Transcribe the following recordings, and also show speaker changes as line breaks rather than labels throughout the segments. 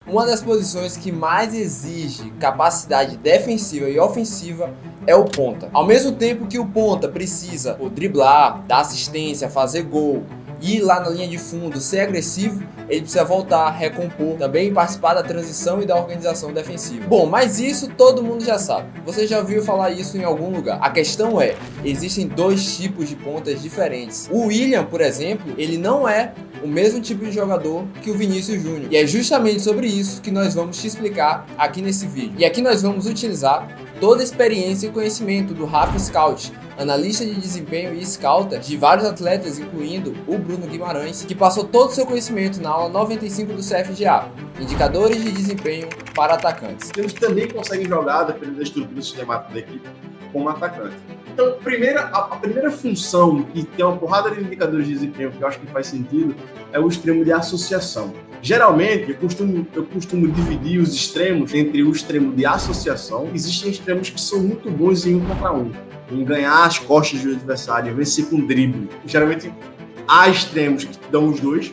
Uma das posições que mais exige capacidade defensiva e ofensiva é o ponta. Ao mesmo tempo que o ponta precisa driblar, dar assistência, fazer gol, ir lá na linha de fundo, ser agressivo, ele precisa voltar, recompor, também participar da transição e da organização defensiva. Bom, mas isso todo mundo já sabe. Você já ouviu falar isso em algum lugar. A questão é, existem dois tipos de pontas diferentes. O William, por exemplo, ele não é o mesmo tipo de jogador que o Vinícius Júnior. E é justamente sobre isso que nós vamos te explicar aqui nesse vídeo. E aqui nós vamos utilizar toda a experiência e conhecimento do Rafa Scout, analista de desempenho e scouter de vários atletas, incluindo o Bruno Guimarães, que passou todo o seu conhecimento na aula 95 do CFGA, Indicadores de Desempenho para Atacantes.
Eles também conseguem jogar, dependendo da estrutura sistemática da equipe, como atacante. Então, a primeira função, que tem uma porrada de indicadores de desempenho que eu acho que faz sentido, é o extremo de associação. Geralmente, eu costumo dividir os extremos entre o extremo de associação. Existem extremos que são muito bons em 1 contra 1, em ganhar as costas do adversário, vencer com drible. Geralmente, há extremos que dão os dois.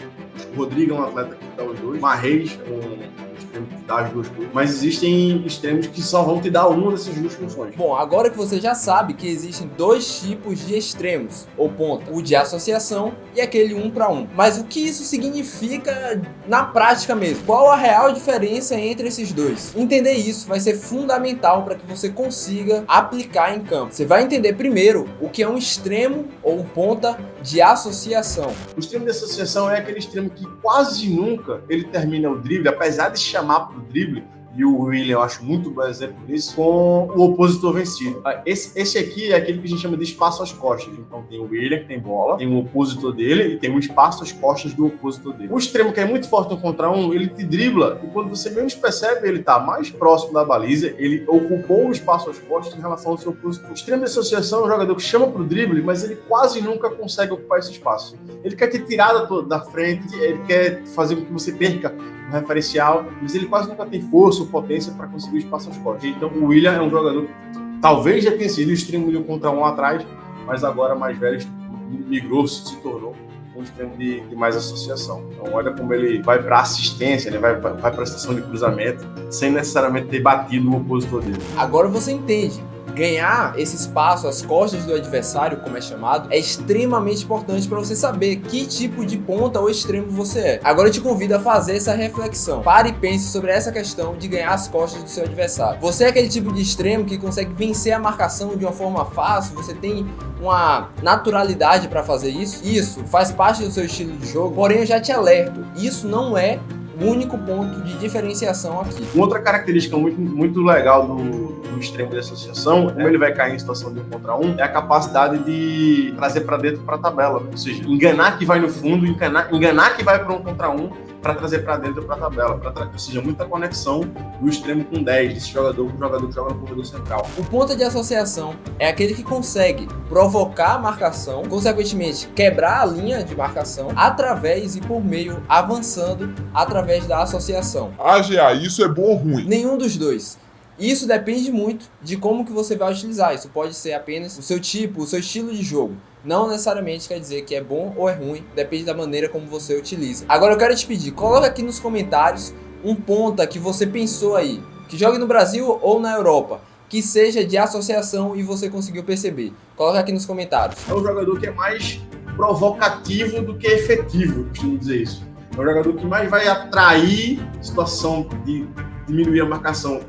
O Rodrigo é um atleta que dá os dois. O Marreis é um extremo que dá as duas coisas. Mas existem extremos que só vão te dar uma dessas duas funções.
Bom, agora que você já sabe que existem dois tipos de extremos, ou ponta, o de associação e aquele 1 para 1. Mas o que isso significa na prática mesmo? Qual a real diferença entre esses dois? Entender isso vai ser fundamental para que você consiga aplicar em campo. Você vai entender primeiro o que é um extremo ou um ponta de associação.
O extremo de associação é aquele extremo que quase nunca ele termina o drible, apesar de chamar para o drible, e o William eu acho muito bom exemplo disso, com o opositor vencido. Esse aqui é aquele que a gente chama de espaço às costas. Então tem o William, que tem bola, tem o opositor dele e tem um espaço às costas do opositor dele. O extremo que é muito forte no contra um, ele te dribla e quando você menos percebe, ele tá mais próximo da baliza, ele ocupou o espaço às costas em relação ao seu opositor. O extremo de associação é um jogador que chama pro drible, mas ele quase nunca consegue ocupar esse espaço. Ele quer te tirar da frente, ele quer fazer com que você perca o referencial, mas ele quase nunca tem força ou potência para conseguir o espaço às costas. Então o William é um jogador que talvez já tenha sido o extremo de 1 contra 1 atrás, mas agora mais velho migrou, se tornou um extremo de mais associação. Então olha como ele vai para assistência, ele vai para a prestação de cruzamento, sem necessariamente ter batido o opositor dele.
Agora você entende. Ganhar esse espaço às costas do adversário, como é chamado, é extremamente importante para você saber que tipo de ponta ou extremo você é. Agora eu te convido a fazer essa reflexão. Pare e pense sobre essa questão de ganhar as costas do seu adversário. Você é aquele tipo de extremo que consegue vencer a marcação de uma forma fácil? Você tem uma naturalidade para fazer isso? Isso faz parte do seu estilo de jogo, porém eu já te alerto, isso não é o único ponto de diferenciação aqui.
Uma outra característica muito legal do extremo de associação, como ele vai cair em situação de 1 contra 1, é a capacidade de trazer para dentro para a tabela. Ou seja, enganar que vai no fundo, enganar que vai para 1 contra 1, para trazer para dentro para a tabela. Ou seja, muita conexão do extremo com 10, desse jogador com o jogador que joga no corredor central.
O ponta de associação é aquele que consegue provocar a marcação, consequentemente quebrar a linha de marcação, através e por meio, avançando através da associação.
AGA, isso é bom ou ruim?
Nenhum dos dois. Isso depende muito de como que você vai utilizar. Isso pode ser apenas o seu tipo, o seu estilo de jogo. Não necessariamente quer dizer que é bom ou é ruim, depende da maneira como você utiliza. Agora eu quero te pedir, coloca aqui nos comentários um ponta que você pensou aí, que jogue no Brasil ou na Europa, que seja de associação e você conseguiu perceber. Coloca aqui nos comentários.
É um jogador que é mais provocativo do que efetivo, eu costumo dizer isso. É um jogador que mais vai atrair situação de diminuir a marcação.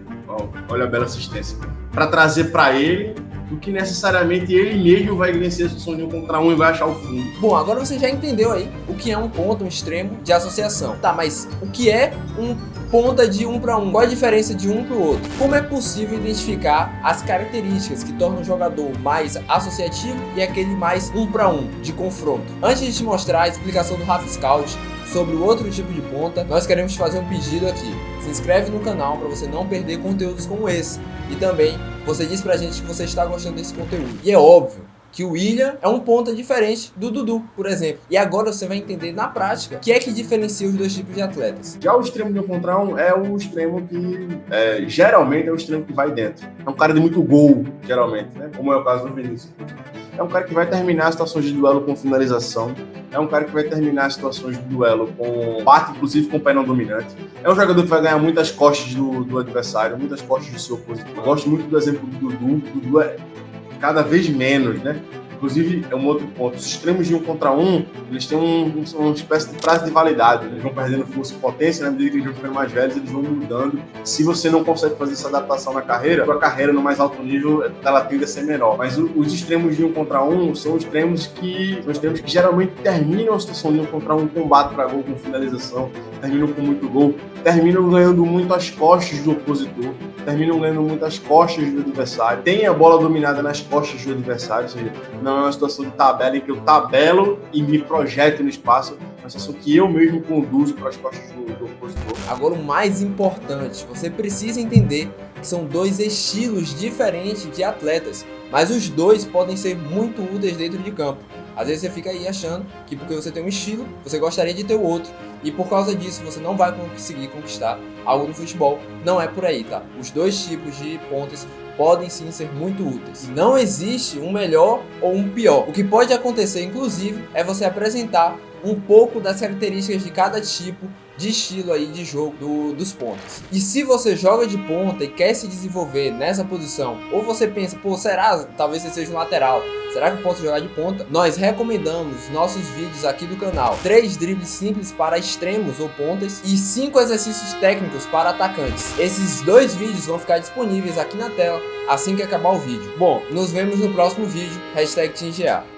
Olha a bela assistência. Para trazer para ele, do que necessariamente ele mesmo vai vencer a situação de 1 contra 1 e vai achar o fundo.
Bom, agora você já entendeu aí o que é um ponta, um extremo de associação. Tá, mas o que é um ponta de 1 para 1? Qual a diferença de um para o outro? Como é possível identificar as características que tornam o jogador mais associativo e aquele mais 1 para 1 de confronto? Antes de te mostrar a explicação do Rafa Scout sobre o outro tipo de ponta, nós queremos te fazer um pedido aqui. Se inscreve no canal para você não perder conteúdos como esse. E também você diz pra gente que você está gostando desse conteúdo. E é óbvio que o William é um ponta diferente do Dudu, por exemplo. E agora você vai entender na prática o que é que diferencia os dois tipos de atletas.
Já o extremo de 1 contra 1 é o extremo que geralmente é o extremo que vai dentro. É um cara de muito gol, geralmente, né? Como é o caso do Vinícius. É um cara que vai terminar situações de duelo com finalização. É um cara que vai terminar situações de duelo com bate, inclusive com o pé não dominante. É um jogador que vai ganhar muitas costas do adversário, muitas costas do seu opositor. Eu gosto muito do exemplo do Dudu. O Dudu é cada vez menos, né? Inclusive, é um outro ponto. Os extremos de 1 contra 1, eles têm uma espécie de prazo de validade. Eles vão perdendo força e potência, na medida que eles vão ficando mais velhos, eles vão mudando. Se você não consegue fazer essa adaptação na carreira, a carreira no mais alto nível, ela tende a ser menor. Mas os extremos de 1 contra 1 são extremos que geralmente terminam a situação de 1 contra 1, combate para gol, com finalização, terminam com muito gol, terminam ganhando muito as costas do opositor, terminam ganhando muito as costas do adversário, tem a bola dominada nas costas do adversário, ou seja, não é uma situação de tabela em que eu tabelo e me projeto no espaço, é uma situação que eu mesmo conduzo para as costas do opositor.
Agora, o mais importante, você precisa entender que são dois estilos diferentes de atletas, mas os dois podem ser muito úteis dentro de campo. Às vezes você fica aí achando que porque você tem um estilo, você gostaria de ter o outro, e por causa disso você não vai conseguir conquistar algo no futebol. Não é por aí, tá? Os dois tipos de pontas podem sim ser muito úteis. Não existe um melhor ou um pior. O que pode acontecer, inclusive, é você apresentar um pouco das características de cada tipo de estilo aí de jogo dos pontas. E se você joga de ponta e quer se desenvolver nessa posição, ou você pensa, pô, será? Talvez você seja um lateral. Será que eu posso jogar de ponta? Nós recomendamos nossos vídeos aqui do canal. 3 dribles simples para extremos ou pontas e 5 exercícios técnicos para atacantes. Esses 2 vídeos vão ficar disponíveis aqui na tela assim que acabar o vídeo. Bom, nos vemos no próximo vídeo. #TeamGA.